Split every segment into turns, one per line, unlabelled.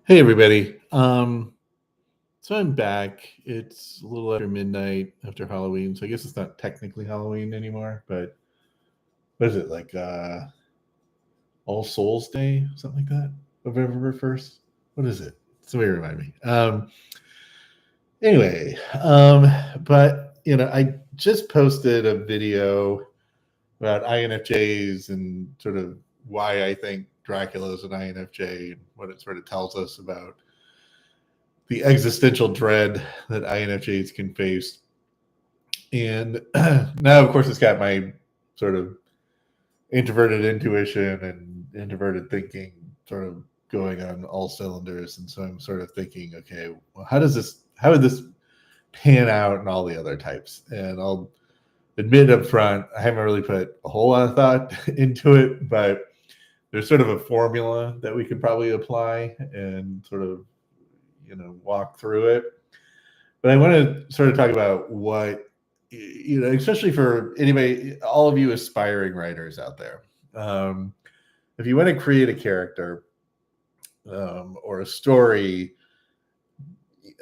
Hey everybody. So I'm back. It's a little after midnight after Halloween, so I guess it's not technically Halloween anymore, but what is it like All Souls Day, something like that? November 1st? What is it? Somebody remind me. Anyway, but I just posted a video about INFJs and sort of why I think Dracula is an INFJ and what it sort of tells us about the existential dread that INFJs can face. And now, of course, it's got my sort of introverted intuition and introverted thinking sort of going on all cylinders. And so I'm sort of thinking, okay, well, how would this pan out in all the other types? And I'll admit up front, I haven't really put a whole lot of thought into it, but there's sort of a formula that we could probably apply and sort of walk through it. But I want to sort of talk about what, especially for anybody, all of you aspiring writers out there. If you want to create a character or a story,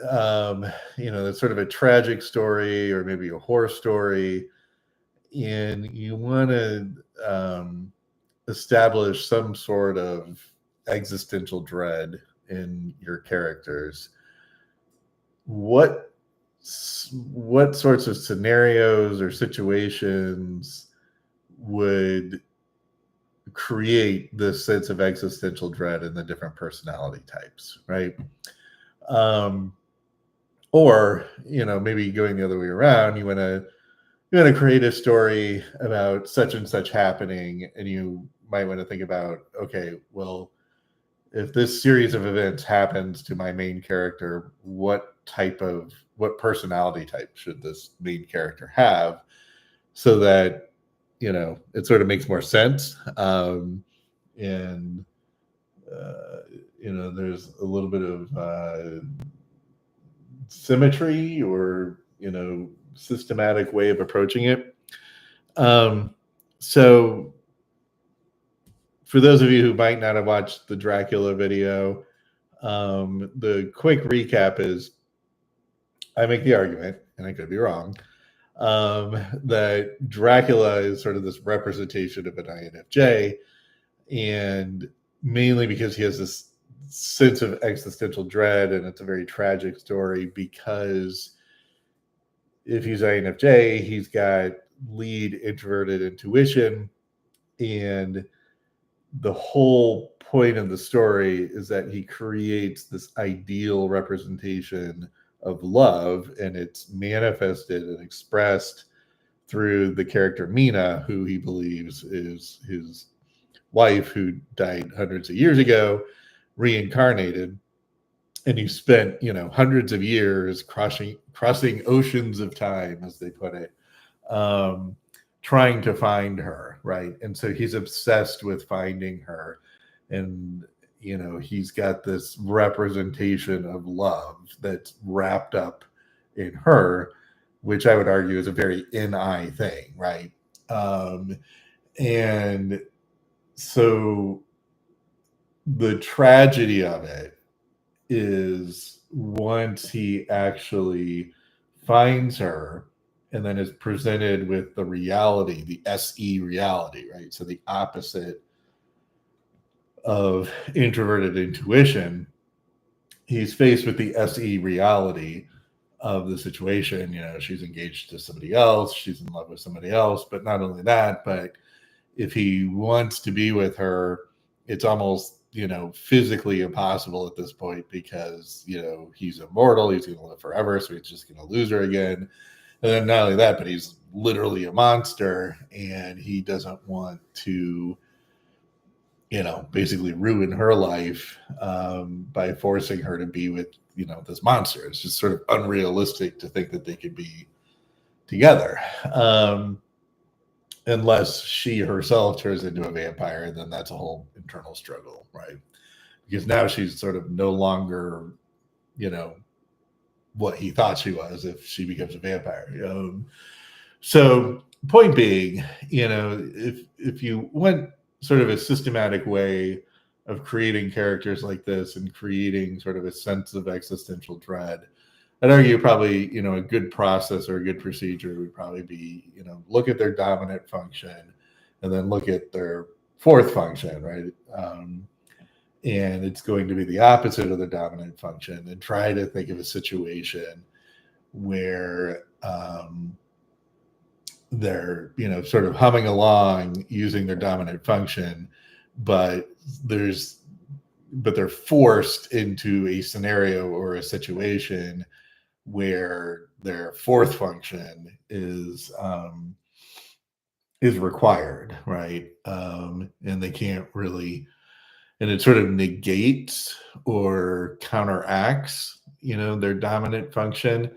that's sort of a tragic story or maybe a horror story, and you want to establish some sort of existential dread in your characters, what sorts of scenarios or situations would create this sense of existential dread in the different personality types, right? Or maybe going the other way around, you want to create a story about such and such happening, and you might want to think about, okay, well, if this series of events happens to my main character, what personality type should this main character have, so that it sort of makes more sense, and there's a little bit of symmetry or systematic way of approaching it. So for those of you who might not have watched the Dracula video, the quick recap is I make the argument, and I could be wrong, that Dracula is sort of this representation of an INFJ, and mainly because he has this sense of existential dread, and it's a very tragic story because if he's INFJ, he's got lead introverted intuition, and the whole point of the story is that he creates this ideal representation of love, and it's manifested and expressed through the character Mina, who he believes is his wife who died hundreds of years ago, reincarnated. And he spent, hundreds of years crossing oceans of time, as they put it, trying to find her, right? And so he's obsessed with finding her, and he's got this representation of love that's wrapped up in her, which I would argue is a very NI thing, right? And so the tragedy of it is once he actually finds her and then is presented with the reality, the SE reality, right? So the opposite of introverted intuition, he's faced with the SE reality of the situation. She's engaged to somebody else, she's in love with somebody else, but not only that, but if he wants to be with her, it's almost physically impossible at this point because he's immortal, he's going to live forever, so he's just going to lose her again. And then not only that, but he's literally a monster, and he doesn't want to basically ruin her life by forcing her to be with this monster. It's just sort of unrealistic to think that they could be together, unless she herself turns into a vampire, and then that's a whole internal struggle, right? Because now she's sort of no longer what he thought she was if she becomes a vampire. So point being, if you went sort of a systematic way of creating characters like this and creating sort of a sense of existential dread, I'd argue probably, a good process or a good procedure would probably be, look at their dominant function and then look at their fourth function, right? And it's going to be the opposite of the dominant function, and try to think of a situation where they're, sort of humming along using their dominant function, but they're forced into a scenario or a situation where their fourth function is required, right? And they can't really, and it sort of negates or counteracts, their dominant function.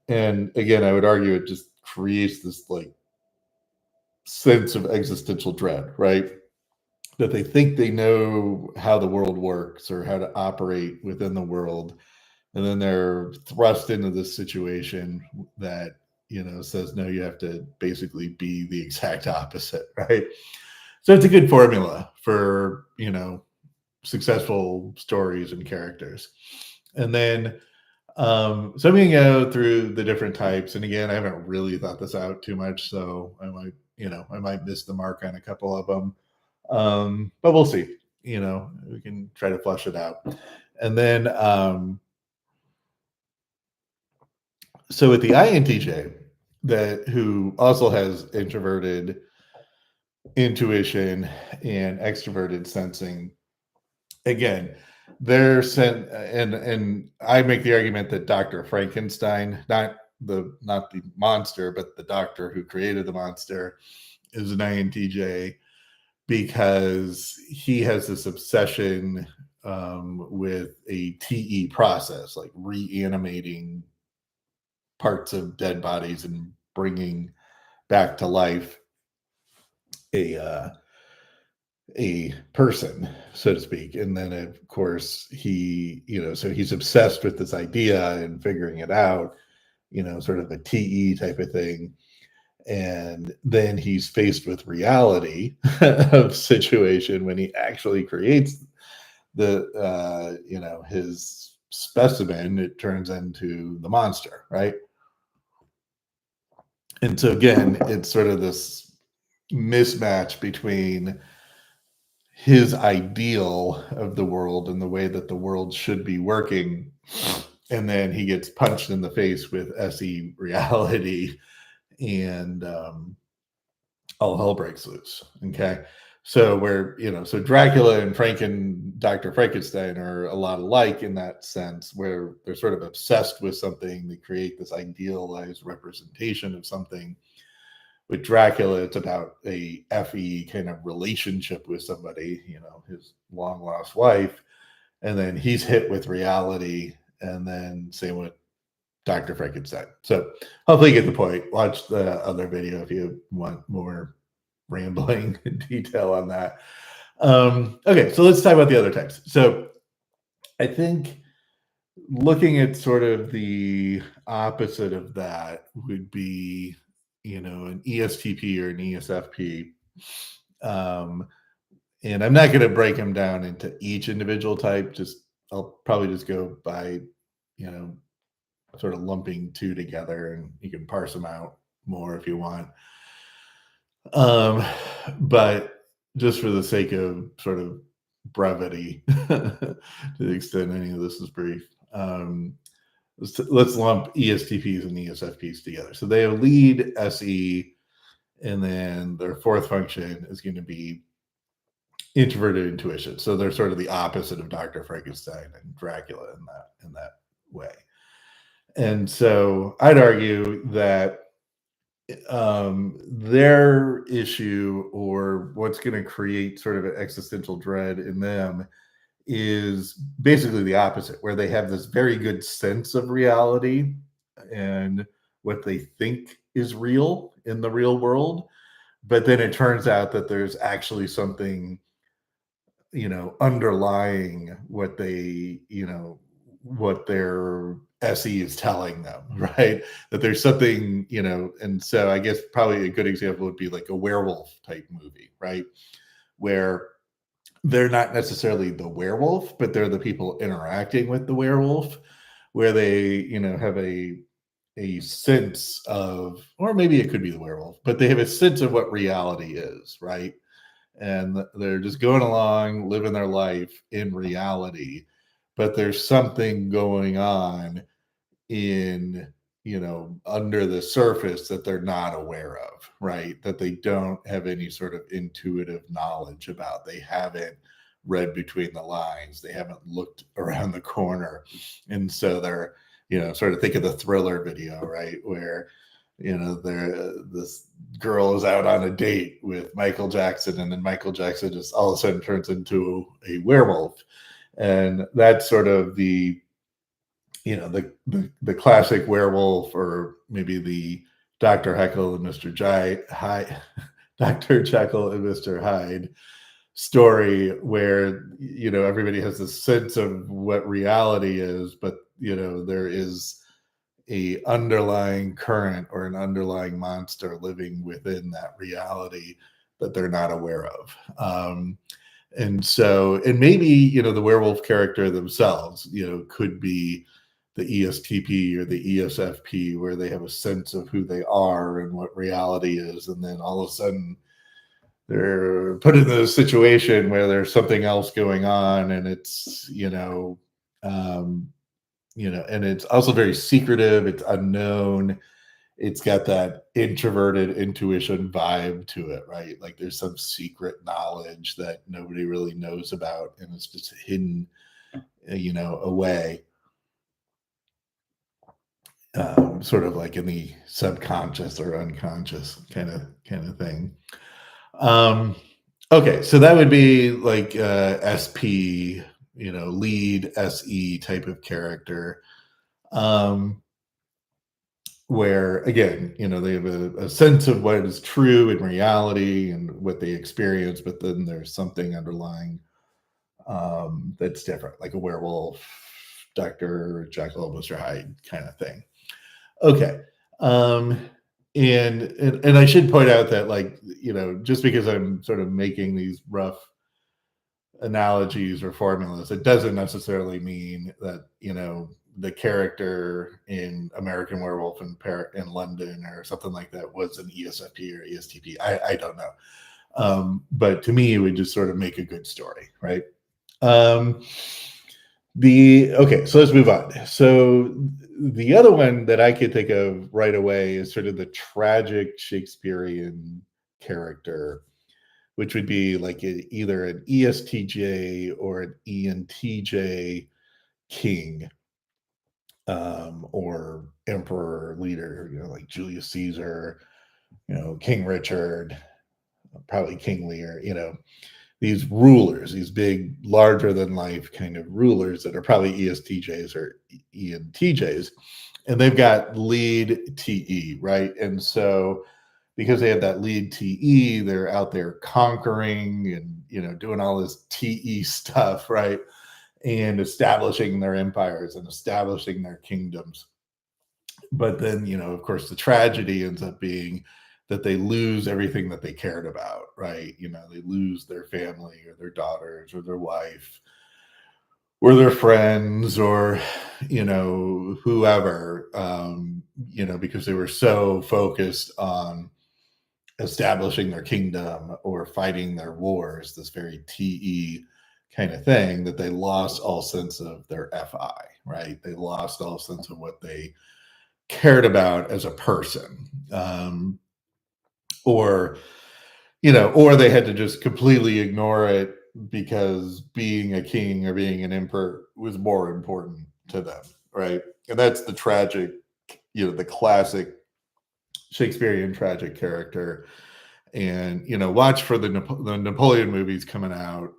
And again, I would argue it just creates this like sense of existential dread, right? That they think they know how the world works or how to operate within the world, and then they're thrust into this situation that says no, you have to basically be the exact opposite, right? So it's a good formula for successful stories and characters. And then so I'm going to go through the different types, and again, I haven't really thought this out too much, so I might miss the mark on a couple of them, but we'll see. We can try to flush it out. And then so with the INTJ, who also has introverted intuition and extroverted sensing, again, they're sent, and I make the argument that Dr. Frankenstein, not the monster, but the doctor who created the monster, is an INTJ, because he has this obsession with a TE process, like reanimating parts of dead bodies and bringing back to life a person, so to speak. And then of course so he's obsessed with this idea and figuring it out, sort of a TE type of thing. And then he's faced with reality of situation when he actually creates the his specimen. It turns into the monster, right? And so again, it's sort of this mismatch between his ideal of the world and the way that the world should be working, and then he gets punched in the face with SE reality, and all hell breaks loose. Okay, so so Dracula and Dr. Frankenstein are a lot alike in that sense, where they're sort of obsessed with something. They create this idealized representation of something. With Dracula, it's about a FE kind of relationship with somebody, his long lost wife, and then he's hit with reality, and then same with Dr. Frankenstein. So hopefully you get the point. Watch the other video if you want more rambling detail on that. Okay, so let's talk about the other types. So I think looking at sort of the opposite of that would be, an ESTP or an ESFP. And I'm not going to break them down into each individual type. I'll probably just go by, sort of lumping two together, and you can parse them out more if you want. But just for the sake of sort of brevity, to the extent any of this is brief, let's lump ESTPs and ESFPs together. So they have lead SE, and then their fourth function is going to be introverted intuition. So they're sort of the opposite of Dr. Frankenstein and Dracula in that way. And so I'd argue that their issue, or what's going to create sort of an existential dread in them, is basically the opposite, where they have this very good sense of reality and what they think is real in the real world. But then it turns out that there's actually something, underlying what what their SE is telling them, right? That there's something, and so I guess probably a good example would be like a werewolf type movie, right? Where they're not necessarily the werewolf, but they're the people interacting with the werewolf, where they, have a sense of, or maybe it could be the werewolf, but they have a sense of what reality is, right? And they're just going along, living their life in reality, but there's something going on in, under the surface that they're not aware of, right? That they don't have any sort of intuitive knowledge about. They haven't read between the lines, they haven't looked around the corner. And so they're, sort of think of the Thriller video, right? Where, this girl is out on a date with Michael Jackson, and then Michael Jackson just all of a sudden turns into a werewolf. And that's sort of the, the classic werewolf, or maybe the Dr. Jekyll and Mr. Hyde, Dr. Jekyll and Mr. Hyde story, where, everybody has a sense of what reality is, but, there is a underlying current or an underlying monster living within that reality that they're not aware of. And so, and maybe, the werewolf character themselves, could be the ESTP or the ESFP, where they have a sense of who they are and what reality is. And then all of a sudden they're put in a situation where there's something else going on, and it's, and it's also very secretive, it's unknown, it's got that introverted intuition vibe to it, right? Like there's some secret knowledge that nobody really knows about, and it's just hidden, away, sort of like in the subconscious or unconscious kind of thing. Okay, so that would be like SP, lead SE type of character. Where again, they have a sense of what is true in reality and what they experience, but then there's something underlying, that's different, like a werewolf, Dr. Jekyll, Mr. Hyde kind of thing. Okay. And I should point out that, like, just because I'm sort of making these rough analogies or formulas, it doesn't necessarily mean that, the character in American Werewolf in London or something like that was an ESFP or ESTP. I don't know. But to me, it would just sort of make a good story, right? Okay, so let's move on. So the other one that I could think of right away is sort of the tragic Shakespearean character, which would be like either an ESTJ or an ENTJ king, or emperor leader, like Julius Caesar, King Richard, probably King Lear, these rulers, these big, larger than life kind of rulers that are probably ESTJs or ENTJs, and they've got lead TE, right? And so, because they have that lead TE, they're out there conquering and, doing all this TE stuff, right? And establishing their empires and establishing their kingdoms. But then, of course, the tragedy ends up being that they lose everything that they cared about, right? They lose their family or their daughters or their wife or their friends, or, whoever, because they were so focused on establishing their kingdom or fighting their wars, this very TE kind of thing, that they lost all sense of their FI, right? They lost all sense of what they cared about as a person. Or, or they had to just completely ignore it because being a king or being an emperor was more important to them, right? And that's the tragic, the classic Shakespearean tragic character. And, watch for the Napoleon movies coming out,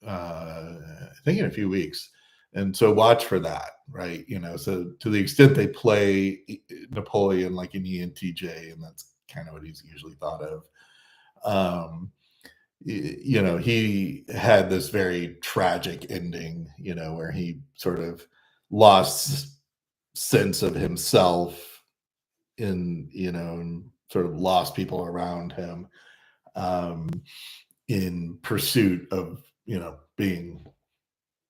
I think in a few weeks. And so watch for that, right? So to the extent they play Napoleon like an ENTJ, and that's kind of what he's usually thought of. He had this very tragic ending, where he sort of lost sense of himself and sort of lost people around him, in pursuit of being,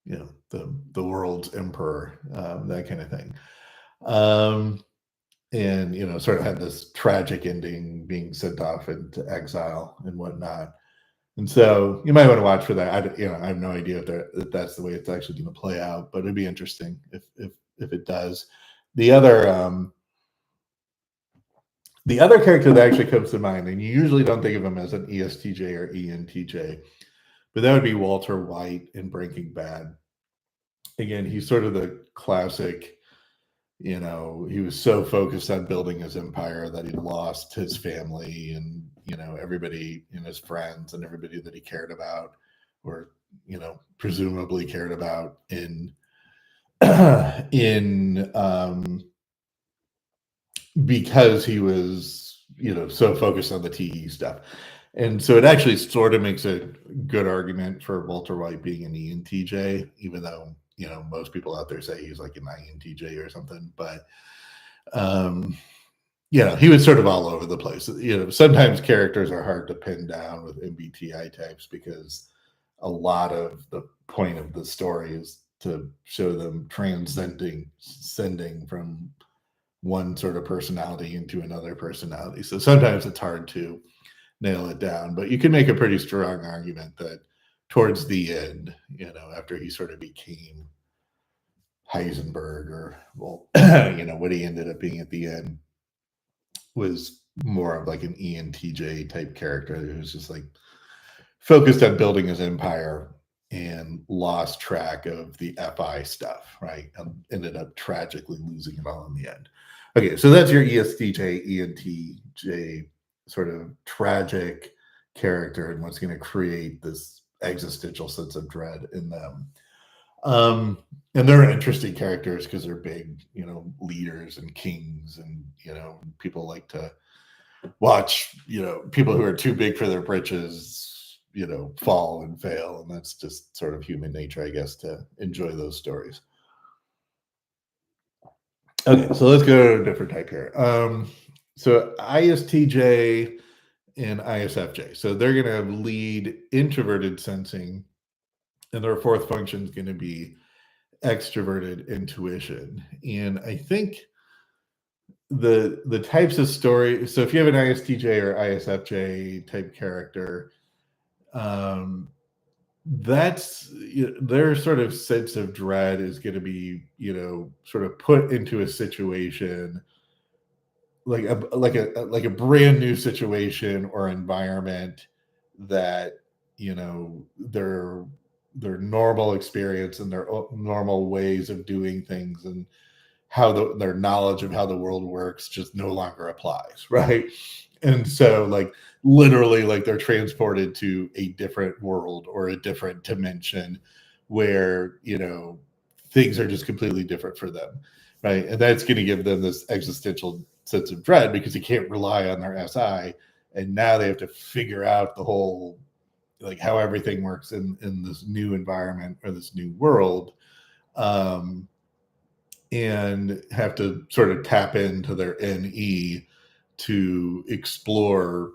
the world's emperor, that kind of thing. Um, and sort of had this tragic ending, being sent off into exile and whatnot. And so you might want to watch for that. I have no idea if that's the way it's actually going to play out, but it'd be interesting if it does. The other the other character that actually comes to mind, and you usually don't think of him as an ESTJ or ENTJ, but that would be Walter White in Breaking Bad. Again, he's sort of the classic. He was so focused on building his empire that he lost his family and everybody and his friends and everybody that he cared about, or presumably cared about in in because he was so focused on the TE stuff. And so it actually sort of makes a good argument for Walter White being an ENTJ, even though most people out there say he's like an INTJ or something. But he was sort of all over the place. Sometimes characters are hard to pin down with MBTI types because a lot of the point of the story is to show them ascending from one sort of personality into another personality. So sometimes it's hard to nail it down, but you can make a pretty strong argument that towards the end, after he sort of became Heisenberg, or what he ended up being at the end, was more of like an ENTJ type character who was just like focused on building his empire and lost track of the FI stuff, right? And ended up tragically losing it all in the end. Okay, so that's your ESTJ, ENTJ sort of tragic character and what's going to create this existential sense of dread in them. And they're interesting characters because they're big, leaders and kings, and people like to watch, people who are too big for their britches, fall and fail, and that's just sort of human nature, I guess, to enjoy those stories. Okay, so let's go to a different type here. So ISTJ and ISFJ. So they're going to lead introverted sensing, and their fourth function is going to be extroverted intuition. And I think the types of story. So if you have an ISTJ or ISFJ type character, that's their sort of sense of dread is going to be sort of put into a situation like a brand new situation or environment that their normal experience and their normal ways of doing things and how their knowledge of how the world works just no longer applies, right? And so like literally like they're transported to a different world or a different dimension where things are just completely different for them, right? And that's going to give them this existential sense of dread because you can't rely on their SI, and now they have to figure out the whole like how everything works in this new environment or this new world, and have to sort of tap into their NE to explore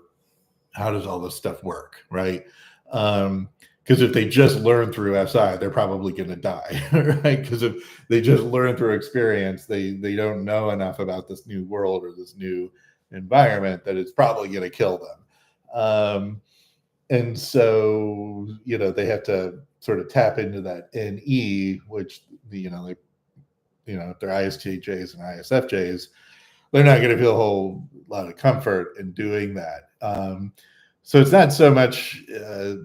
how does all this stuff work, right? Because if they just learn through SI, they're probably going to die, right? Because if they just learn through experience, they don't know enough about this new world or this new environment that it's probably going to kill them. And so, they have to sort of tap into that NE, which, if they're ISTJs and ISFJs, they're not going to feel a whole lot of comfort in doing that. So it's not so much, a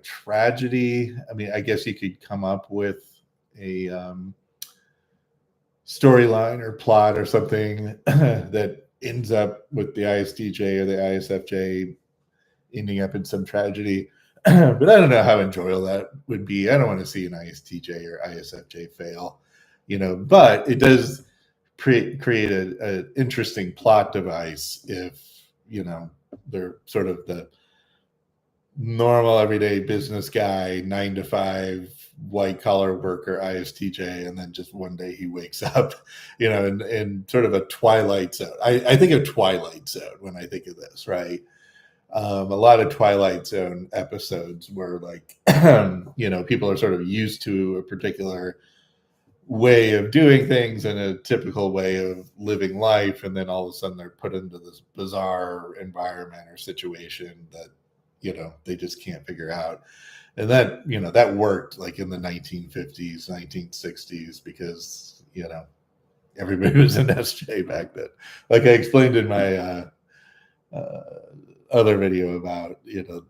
tragedy. I mean, I guess you could come up with a storyline or plot or something that ends up with the ISTJ or the ISFJ ending up in some tragedy. But I don't know how enjoyable that would be. I don't want to see an ISTJ or ISFJ fail, but it does create an interesting plot device if, they're sort of the normal everyday business guy, 9 to 5, white collar worker, ISTJ, and then just one day he wakes up, in sort of a Twilight Zone. I think of Twilight Zone when I think of this, right? A lot of Twilight Zone episodes where like people are sort of used to a particular way of doing things and a typical way of living life, and then all of a sudden they're put into this bizarre environment or situation that they just can't figure out. And that worked like in the 1950s, 1960s, because everybody was an SJ back then. Like I explained in my other video about the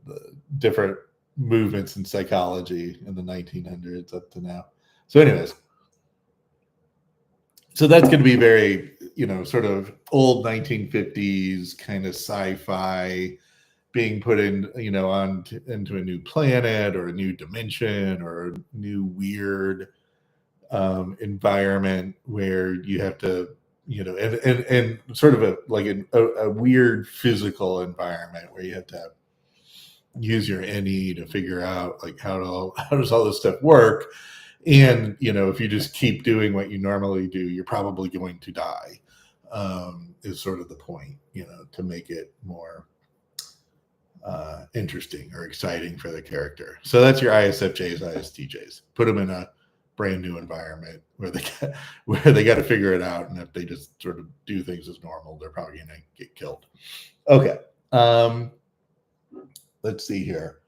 different movements in psychology in the 1900s up to now. So anyways, so that's going to be very sort of old 1950s kind of sci-fi, being put in into a new planet or a new dimension or a new weird environment where you have to and sort of a weird physical environment where you have to use your NE to figure out like how does all this stuff work. And if you just keep doing what you normally do, you're probably going to die, is sort of the point, to make it more interesting or exciting for the character. So that's your ISFJs, ISTJs. Put them in a brand new environment where they got to figure it out, and if they just sort of do things as normal, they're probably going to get killed. Okay. Let's see here.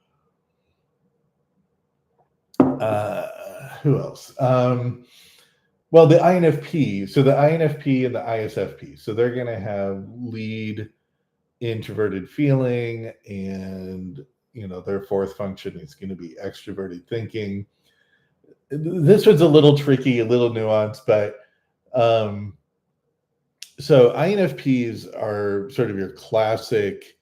Who else? Well, the INFP. So the INFP and the ISFP. So they're going to have lead introverted feeling, and their fourth function is going to be extroverted thinking. This was a little tricky, a little nuanced, but so INFPs are sort of your classic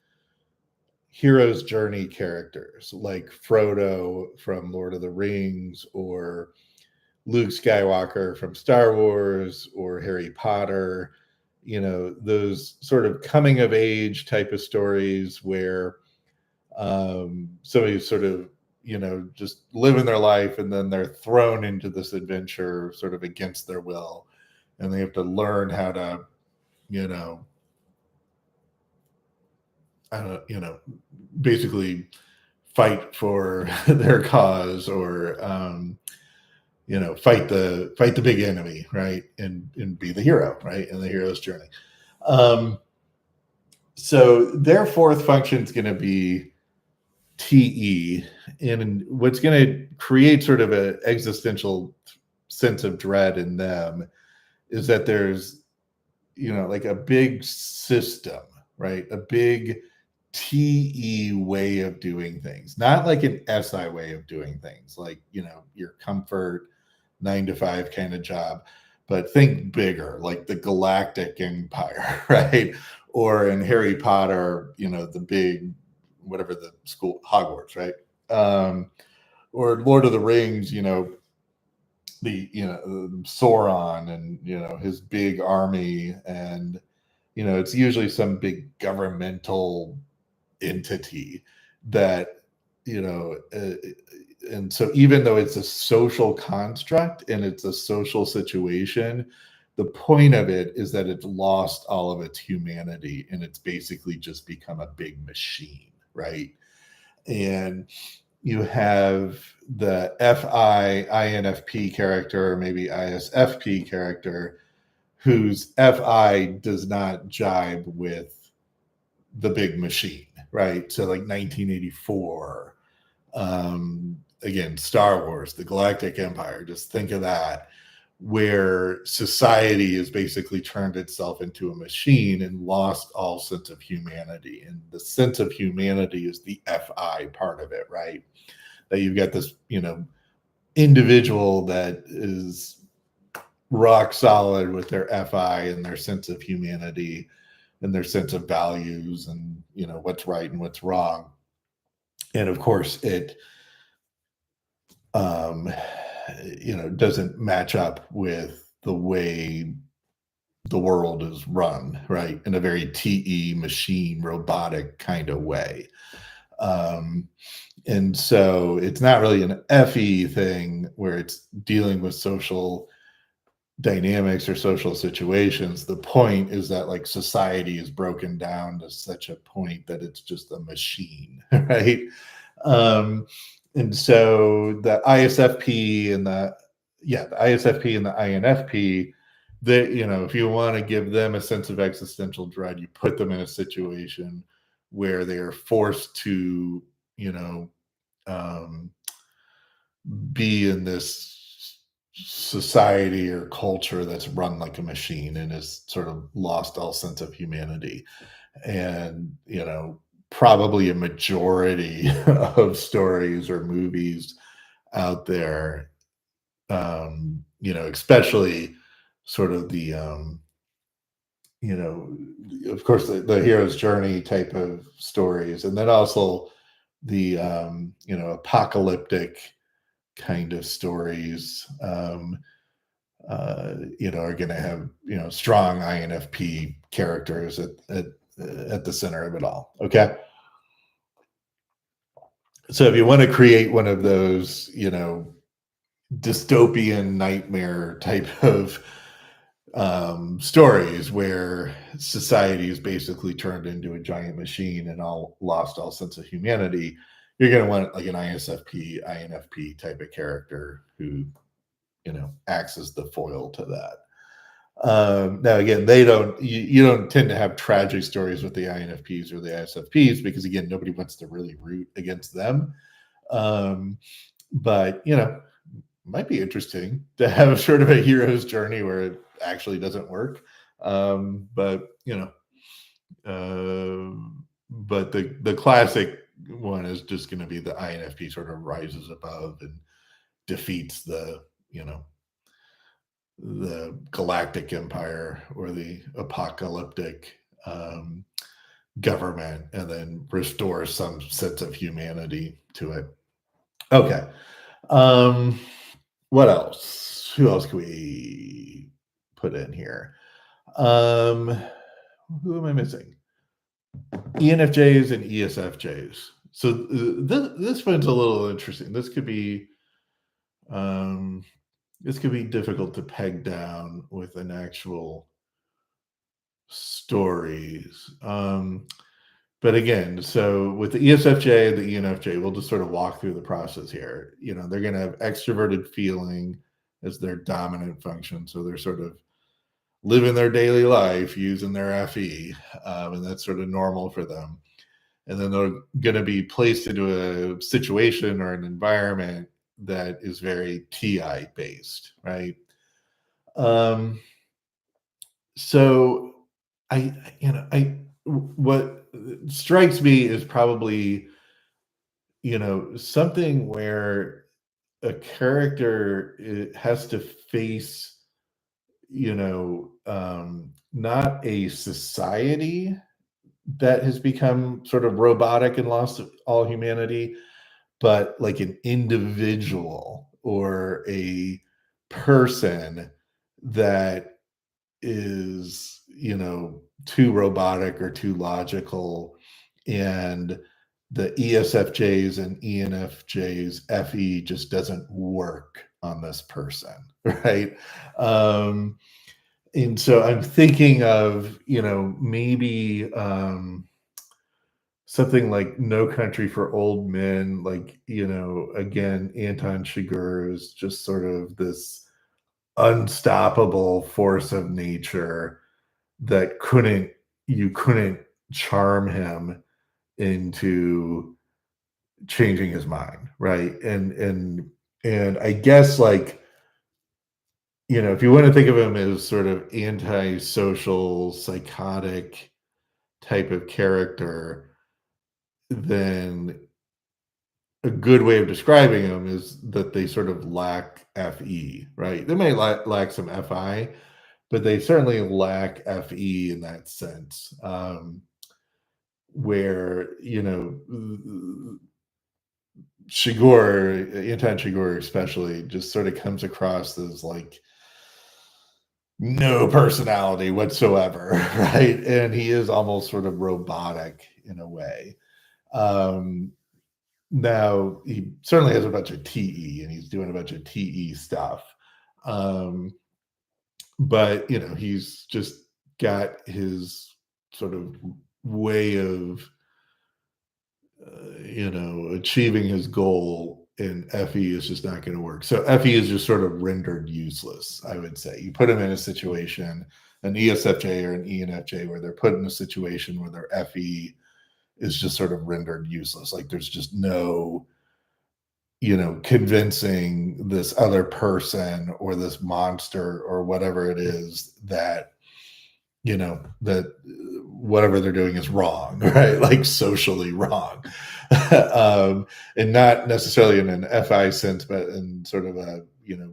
hero's journey characters, like Frodo from Lord of the Rings, or Luke Skywalker from Star Wars, or Harry Potter. Those sort of coming of age type of stories where somebody's sort of just living their life, and then they're thrown into this adventure sort of against their will, and they have to learn how to basically fight for their cause, or fight the big enemy, right, and be the hero, right, in the hero's journey. So their fourth function is going to be TE, and what's going to create sort of an existential sense of dread in them is that there's like a big system, right, a big TE way of doing things, not like an SI way of doing things, like your comfort 9 to 5 kind of job, but think bigger, like the Galactic Empire, right? Or in Harry Potter, the big whatever the school, Hogwarts, right? Or Lord of the Rings, the Sauron and his big army, and it's usually some big governmental entity that and so even though it's a social construct and it's a social situation, the point of it is that it's lost all of its humanity, and it's basically just become a big machine, right? And you have the FI INFP character, or maybe ISFP character, whose FI does not jibe with the big machine, right? So like 1984, again, Star Wars, the Galactic Empire, just think of that, where society has basically turned itself into a machine and lost all sense of humanity. And the sense of humanity is the FI part of it, right? That you've got this, individual that is rock solid with their FI and their sense of humanity and their sense of values and, what's right and what's wrong. And of course, it doesn't match up with the way the world is run, right, in a very TE machine robotic kind of way. And so it's not really an FE thing where it's dealing with social dynamics or social situations. The point is that like society is broken down to such a point that it's just a machine, right? Um, and so the ISFP and the ISFP and the INFP, that, you know, if you want to give them a sense of existential dread, you put them in a situation where they are forced to, you know, um, be in this society or culture that's run like a machine and has sort of lost all sense of humanity. And, you know, probably a majority of stories or movies out there, you know, especially sort of you know, of course, the hero's journey type of stories, and then also the, you know, apocalyptic kind of stories, you know, are going to have, you know, strong INFP characters at the center of it all. Okay. So if you want to create one of those, you know, dystopian nightmare type of stories where society is basically turned into a giant machine and all lost all sense of humanity, you're going to want like an ISFP, INFP type of character who, you know, acts as the foil to that. Now, again, you don't tend to have tragic stories with the INFPs or the ISFPs because, again, nobody wants to really root against them. Um, but, you know, might be interesting to have sort of a hero's journey where it actually doesn't work. But, you know, but the classic one is just going to be the INFP sort of rises above and defeats the, you know, the galactic empire or the apocalyptic government and then restore some sense of humanity to it. Okay. Um, what else? Who else can we put in here? Um, who am I missing? ENFJs and ESFJs. So this one's a little interesting. Um, this could be difficult to peg down with an actual stories. But again, so with the ESFJ and the ENFJ, we'll just sort of walk through the process here. You know, they're going to have extroverted feeling as their dominant function. So they're sort of living their daily life using their FE, and that's sort of normal for them. And then they're going to be placed into a situation or an environment that is very TI based, right? Um, so what strikes me is probably, you know, something where a character has to face, you know, not a society that has become sort of robotic and lost all humanity, but like an individual or a person that is, you know, too robotic or too logical. And the ESFJs and ENFJs FE just doesn't work on this person, right? And so I'm thinking of, you know, maybe something like No Country for Old Men, like, you know, again, Anton Chigurh is just sort of this unstoppable force of nature that you couldn't charm him into changing his mind, right? And I guess, like, you know, if you want to think of him as sort of antisocial, psychotic type of character, then a good way of describing them is that they sort of lack FE, right? They may lack some FI, but they certainly lack FE in that sense. Where, you know, Chigurh, Anton Chigurh especially, just sort of comes across as like no personality whatsoever, right? And he is almost sort of robotic in a way. Um, Now, he certainly has a bunch of TE and he's doing a bunch of TE stuff. Um, but he's just got his sort of way of achieving his goal, and FE is just not going to work. So FE is just sort of rendered useless, I would say. You put him in a situation, an ESFJ or an ENFJ, where they're put in a situation where their FE is just sort of rendered useless. Like there's just no, convincing this other person or this monster or whatever it is that whatever they're doing is wrong, right? Like socially wrong. And not necessarily in an FI sense, but in sort of a,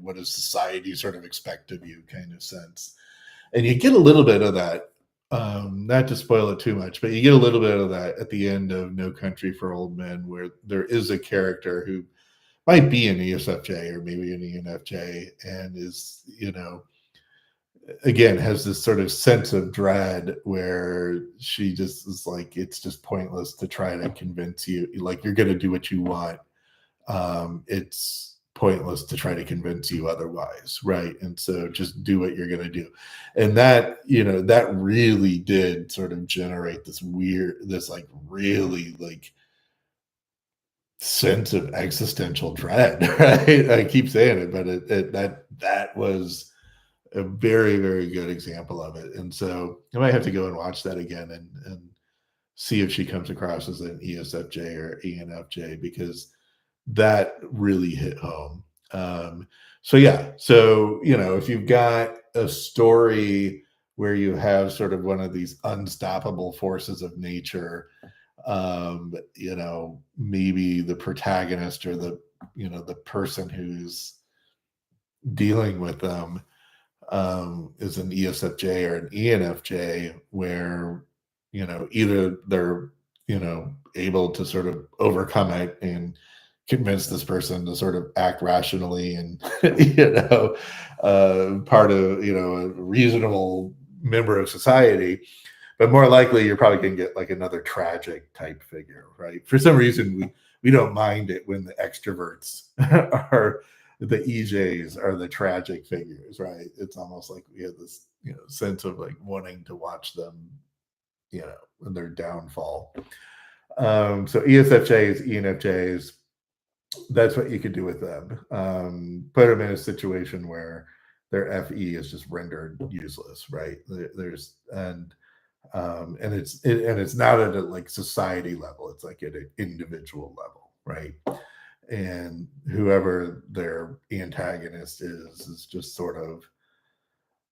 what does society sort of expect of you kind of sense. And you get a little bit of that, not to spoil it too much, but you get a little bit of that at the end of No Country for Old Men, where there is a character who might be an ESFJ or maybe an ENFJ and is, again, has this sort of sense of dread where she just is like, it's just pointless to try to convince you, like you're going to do what you want. It's pointless to try to convince you otherwise, right? And so just do what you're going to do. And that, that really did sort of generate this like really like sense of existential dread, right? I keep saying it, but that was a very, very good example of it. And so I might have to go and watch that again and see if she comes across as an ESFJ or ENFJ, because that really hit home. So yeah, so if you've got a story where you have sort of one of these unstoppable forces of nature, maybe the protagonist or the person who's dealing with them is an ESFJ or an ENFJ, where either they're able to sort of overcome it and convince this person to sort of act rationally and part of a reasonable member of society. But more likely, you're probably going to get like another tragic type figure, right? For some reason, we don't mind it when the extroverts are the EJs are the tragic figures, right? It's almost like we have this, sense of like wanting to watch them, in their downfall. So ESFJs, ENFJs, that's what you could do with them. Put them in a situation where their FE is just rendered useless, right? And it's not at a like society level, it's like at an individual level, right? And whoever their antagonist is just sort of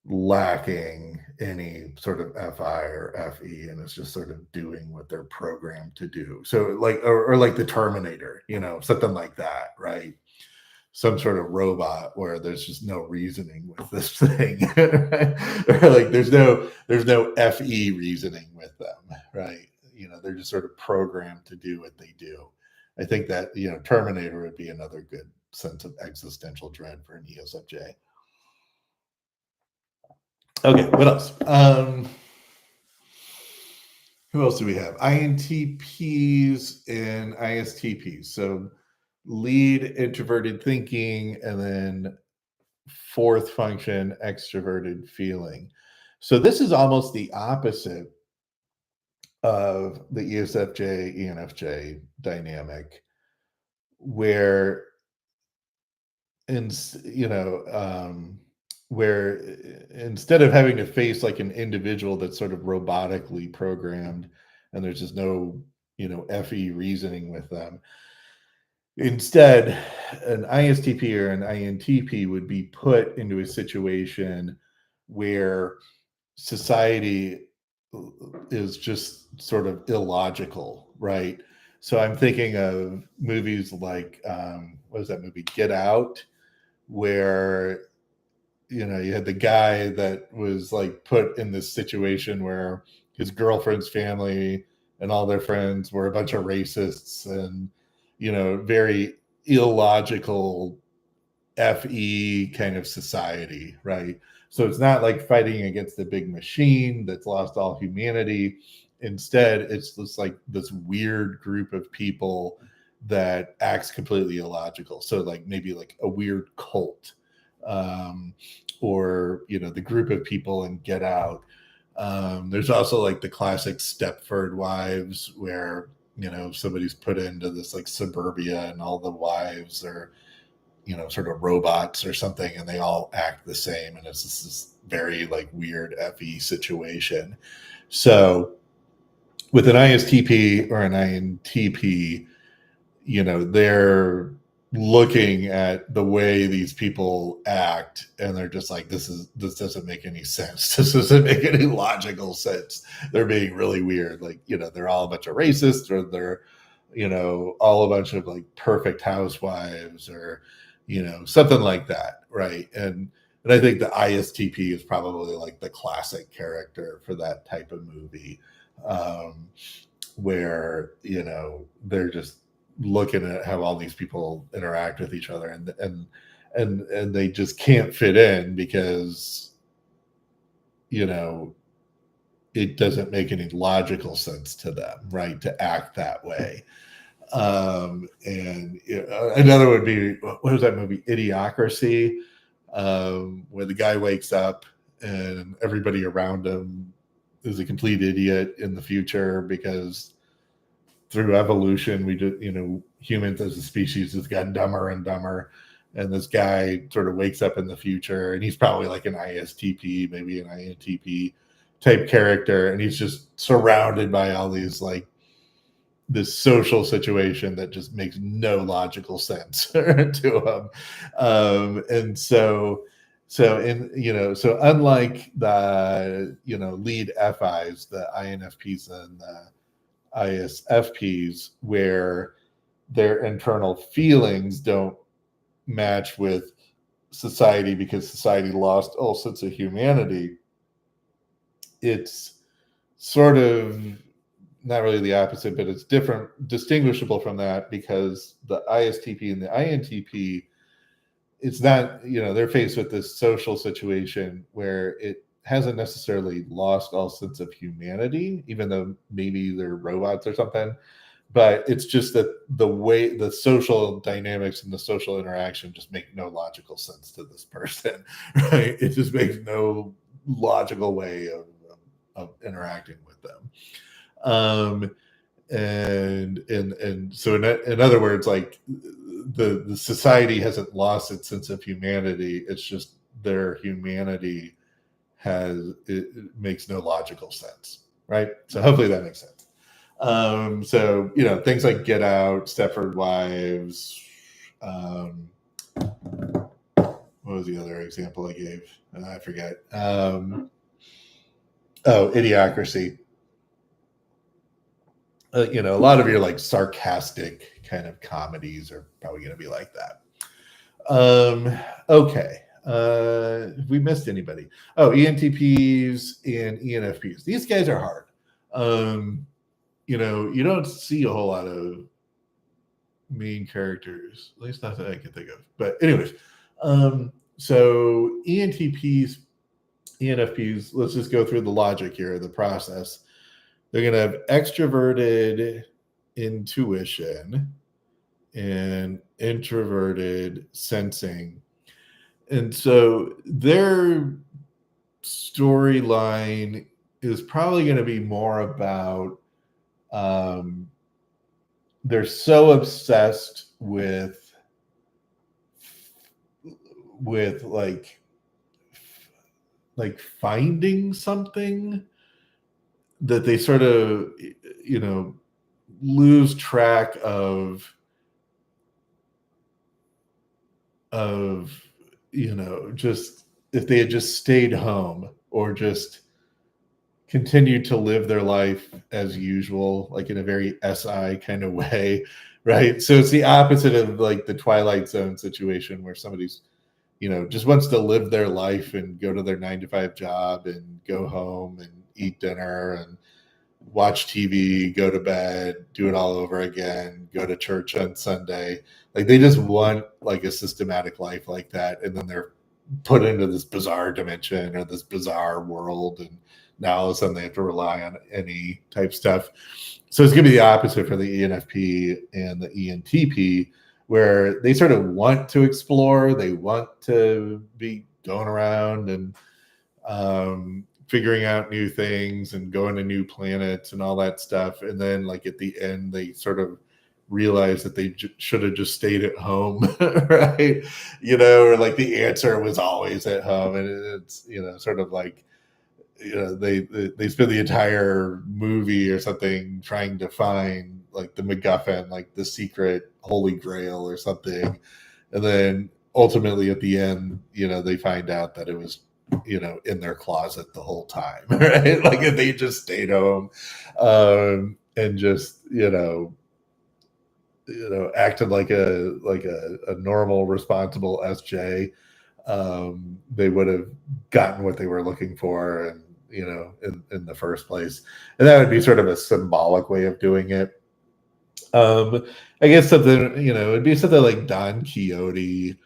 lacking any sort of FI or FE, and it's just sort of doing what they're programmed to do. So like, or like the Terminator, something like that, right? Some sort of robot where there's just no reasoning with this thing, right? Or like there's no FE reasoning with them, right? They're just sort of programmed to do what they do. I think that Terminator would be another good sense of existential dread for an ESFJ. Okay, what else? Who else do we have? INTPs and ISTPs. So lead introverted thinking, and then fourth function extroverted feeling. So this is almost the opposite of the ESFJ ENFJ dynamic, where where instead of having to face like an individual that's sort of robotically programmed and there's just no FE reasoning with them, instead an ISTP or an INTP would be put into a situation where society is just sort of illogical, right? So I'm thinking of movies like what was that movie, Get Out, where you had the guy that was like put in this situation where his girlfriend's family and all their friends were a bunch of racists and very illogical FE kind of society, right? So it's not like fighting against the big machine that's lost all humanity. Instead, it's just like this weird group of people that acts completely illogical. So like maybe like a weird cult, um, or the group of people in Get Out. There's also like the classic Stepford Wives, where somebody's put into this like suburbia and all the wives are sort of robots or something, and they all act the same, and it's just this very like weird FE situation. So with an ISTP or an INTP, they're looking at the way these people act, and they're just like, this doesn't make any sense. This doesn't make any logical sense. They're being really weird. Like, they're all a bunch of racists, or they're, all a bunch of like perfect housewives, or, something like that. Right. And I think the ISTP is probably like the classic character for that type of movie, where, they're just looking at how all these people interact with each other, and they just can't fit in because it doesn't make any logical sense to them, right, to act that way. And another would be, what was that movie, Idiocracy, where the guy wakes up and everybody around him is a complete idiot in the future, because through evolution, we just, humans as a species has gotten dumber and dumber. And this guy sort of wakes up in the future, and he's probably like an ISTP, maybe an INTP type character. And he's just surrounded by all these, like, this social situation that just makes no logical sense to him. And so unlike the, lead FIs, the INFPs and the ISFPs, where their internal feelings don't match with society because society lost all sense of humanity, it's sort of not really the opposite, but it's distinguishable from that, because the ISTP and the INTP, it's not, they're faced with this social situation where it hasn't necessarily lost all sense of humanity, even though maybe they're robots or something. But it's just that the way the social dynamics and the social interaction just make no logical sense to this person, right? It just makes no logical way of interacting with them. And so in other words, like, the society hasn't lost its sense of humanity. It's just their humanity it makes no logical sense, right? So hopefully that makes sense. So things like Get Out, Stepford Wives. What was the other example I gave? I forget. Idiocracy. A lot of your like sarcastic kind of comedies are probably going to be like that. Okay. We missed anybody? ENTPs and ENFPs. These guys are hard. You don't see a whole lot of main characters, at least not that I can think of. But anyways, so ENTPs, ENFPs, let's just go through the logic here, the process. They're going to have extroverted intuition and introverted sensing. And so their storyline is probably going to be more about they're so obsessed with like finding something that they sort of lose track of just if they had just stayed home or just continued to live their life as usual, like in a very SI kind of way, right? So it's the opposite of like the Twilight Zone situation, where somebody's just wants to live their life and go to their 9-to-5 job and go home and eat dinner and watch TV, go to bed, do it all over again, go to church on Sunday. Like, they just want like a systematic life like that. And then they're put into this bizarre dimension or this bizarre world. And now all of a sudden they have to rely on any type stuff. So it's going to be the opposite for the ENFP and the ENTP, where they sort of want to explore. They want to be going around and figuring out new things and going to new planets and all that stuff. And then like at the end, they sort of realize that they should have just stayed at home, right? Or like the answer was always at home. And it's, sort of like, they spend the entire movie or something trying to find like the MacGuffin, like the secret Holy Grail or something. And then ultimately at the end, they find out that it was, in their closet the whole time, right? Like if they just stayed home and just, acted like a normal, responsible SJ, they would have gotten what they were looking for, and in the first place. And that would be sort of a symbolic way of doing it. I guess something, it'd be something like Don Quixote,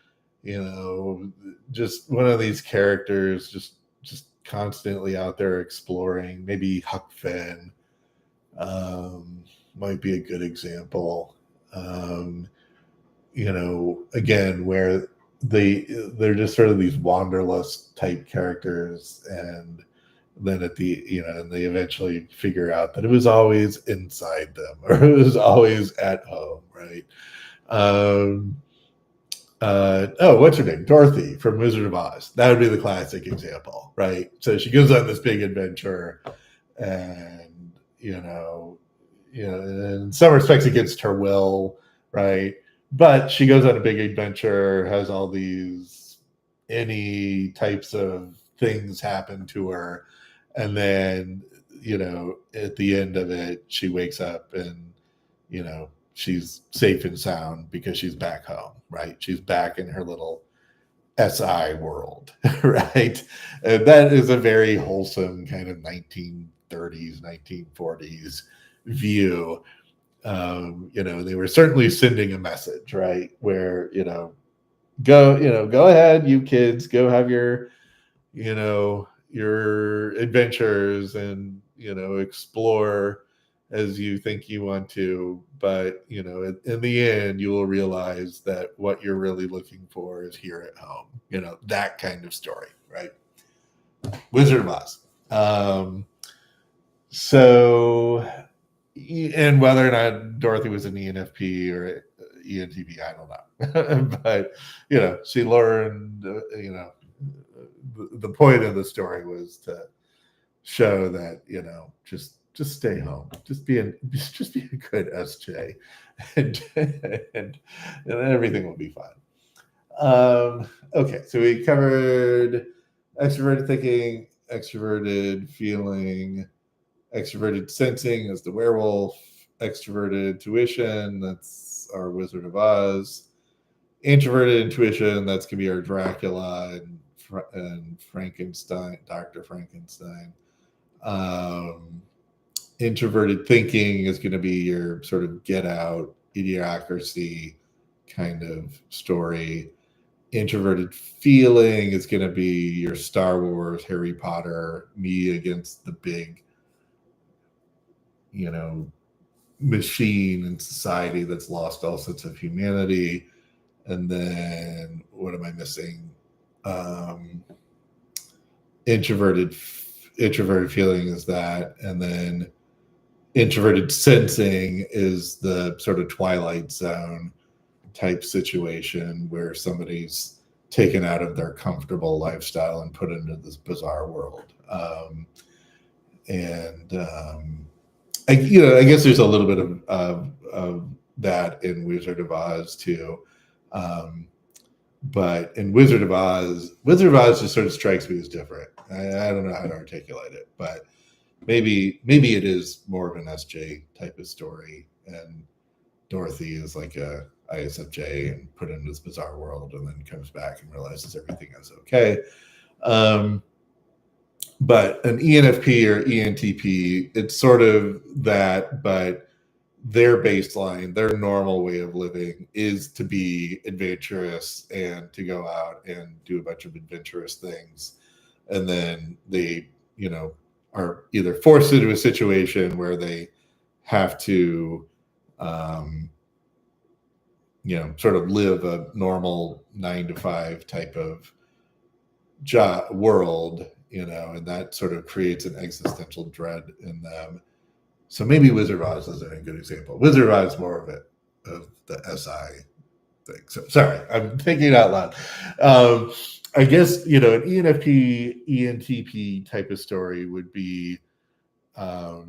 just one of these characters, just constantly out there exploring. Maybe Huck Finn might be a good example. Again, where they're just sort of these wanderlust type characters, and then at the and they eventually figure out that it was always inside them, or it was always at home, right? What's her name? Dorothy from Wizard of Oz. That would be the classic example, right? So she goes on this big adventure, and in some respects against her will, right? But she goes on a big adventure, has all these any types of things happen to her, and then at the end of it, she wakes up and she's safe and sound because she's back home, right? She's back in her little SI world, right? And that is a very wholesome kind of 1930s, 1940s view. They were certainly sending a message, right? Where, go ahead, you kids, go have your adventures and, explore as you think you want to. But, in the end, you will realize that what you're really looking for is here at home, that kind of story, right? Wizard of Oz. And whether or not Dorothy was an ENFP or ENTP, I don't know. But, she learned, the point of the story was to show that, just stay home, just be a good SJ, and everything will be fine. Okay, so we covered extroverted thinking, extroverted feeling, extroverted sensing as the werewolf, extroverted intuition, that's our Wizard of Oz, introverted intuition, that's gonna be our Dracula and Frankenstein, Dr. Frankenstein. Introverted thinking is going to be your sort of Get Out, Idiocracy kind of story. Introverted feeling is going to be your Star Wars, Harry Potter, me against the big, machine in society that's lost all sense of humanity. And then what am I missing? Introverted feeling is that, and then introverted sensing is the sort of Twilight Zone type situation where somebody's taken out of their comfortable lifestyle and put into this bizarre world. I guess there's a little bit of that in Wizard of Oz too. But in Wizard of Oz just sort of strikes me as different. I don't know how to articulate it, but maybe it is more of an SJ type of story, and Dorothy is like a ISFJ and put into this bizarre world, and then comes back and realizes everything is okay. But an ENFP or ENTP, it's sort of that, but their baseline, their normal way of living is to be adventurous and to go out and do a bunch of adventurous things. And then they, are either forced into a situation where they have to, sort of live a normal 9 to 5 type of world, and that sort of creates an existential dread in them. So maybe Wizard of Oz isn't a good example. Wizard of Oz is more of the SI thing. So sorry, I'm thinking out loud. I guess an ENFP, ENTP type of story would be, sort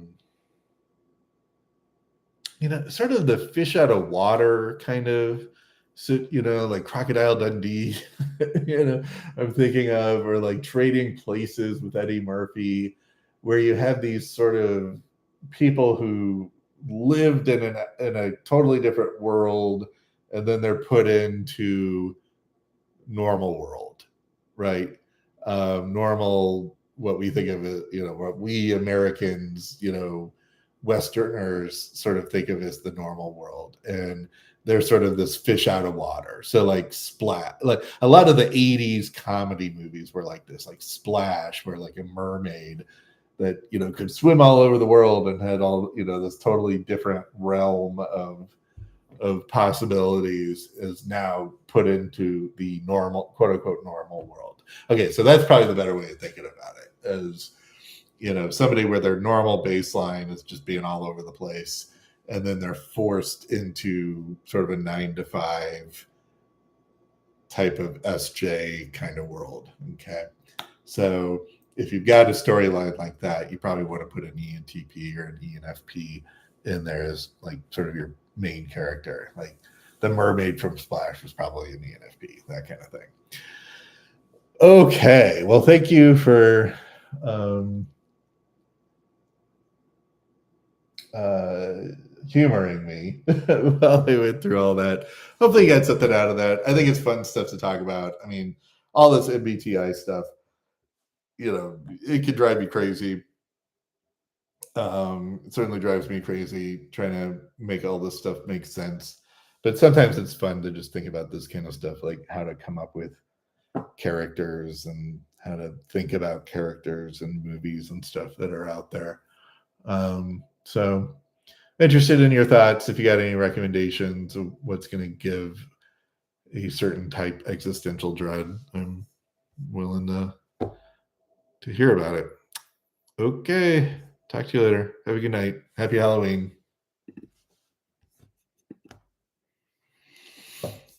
of the fish out of water kind of. So, like Crocodile Dundee, I'm thinking of, or like Trading Places with Eddie Murphy, where you have these sort of people who lived in a totally different world, and then they're put into normal world, right? Normal, what we think of as, what we Americans, Westerners sort of think of as the normal world. And they're sort of this fish out of water. So like Splat, like a lot of the 80s comedy movies were like this, like Splash, where like a mermaid that, could swim all over the world and had all, this totally different realm of possibilities is now put into the normal, quote unquote, normal world. Okay, so that's probably the better way of thinking about it, as somebody where their normal baseline is just being all over the place, and then they're forced into sort of a 9 to 5 type of SJ kind of world. Okay, so if you've got a storyline like that, you probably want to put an ENTP or an ENFP in there as like sort of your main character. Like the mermaid from Splash was probably an ENFP, that kind of thing. Okay, well, thank you for humoring me while I went through all that. Hopefully you got something out of that. I think it's fun stuff to talk about. I mean, all this MBTI stuff, it could drive you crazy. It certainly drives me crazy trying to make all this stuff make sense. But sometimes it's fun to just think about this kind of stuff, like how to come up with characters and how to think about characters and movies and stuff that are out there. So interested in your thoughts. If you got any recommendations of what's going to give a certain type existential dread, I'm willing to hear about it. Okay. Talk to you later. Have a good night. Happy Halloween.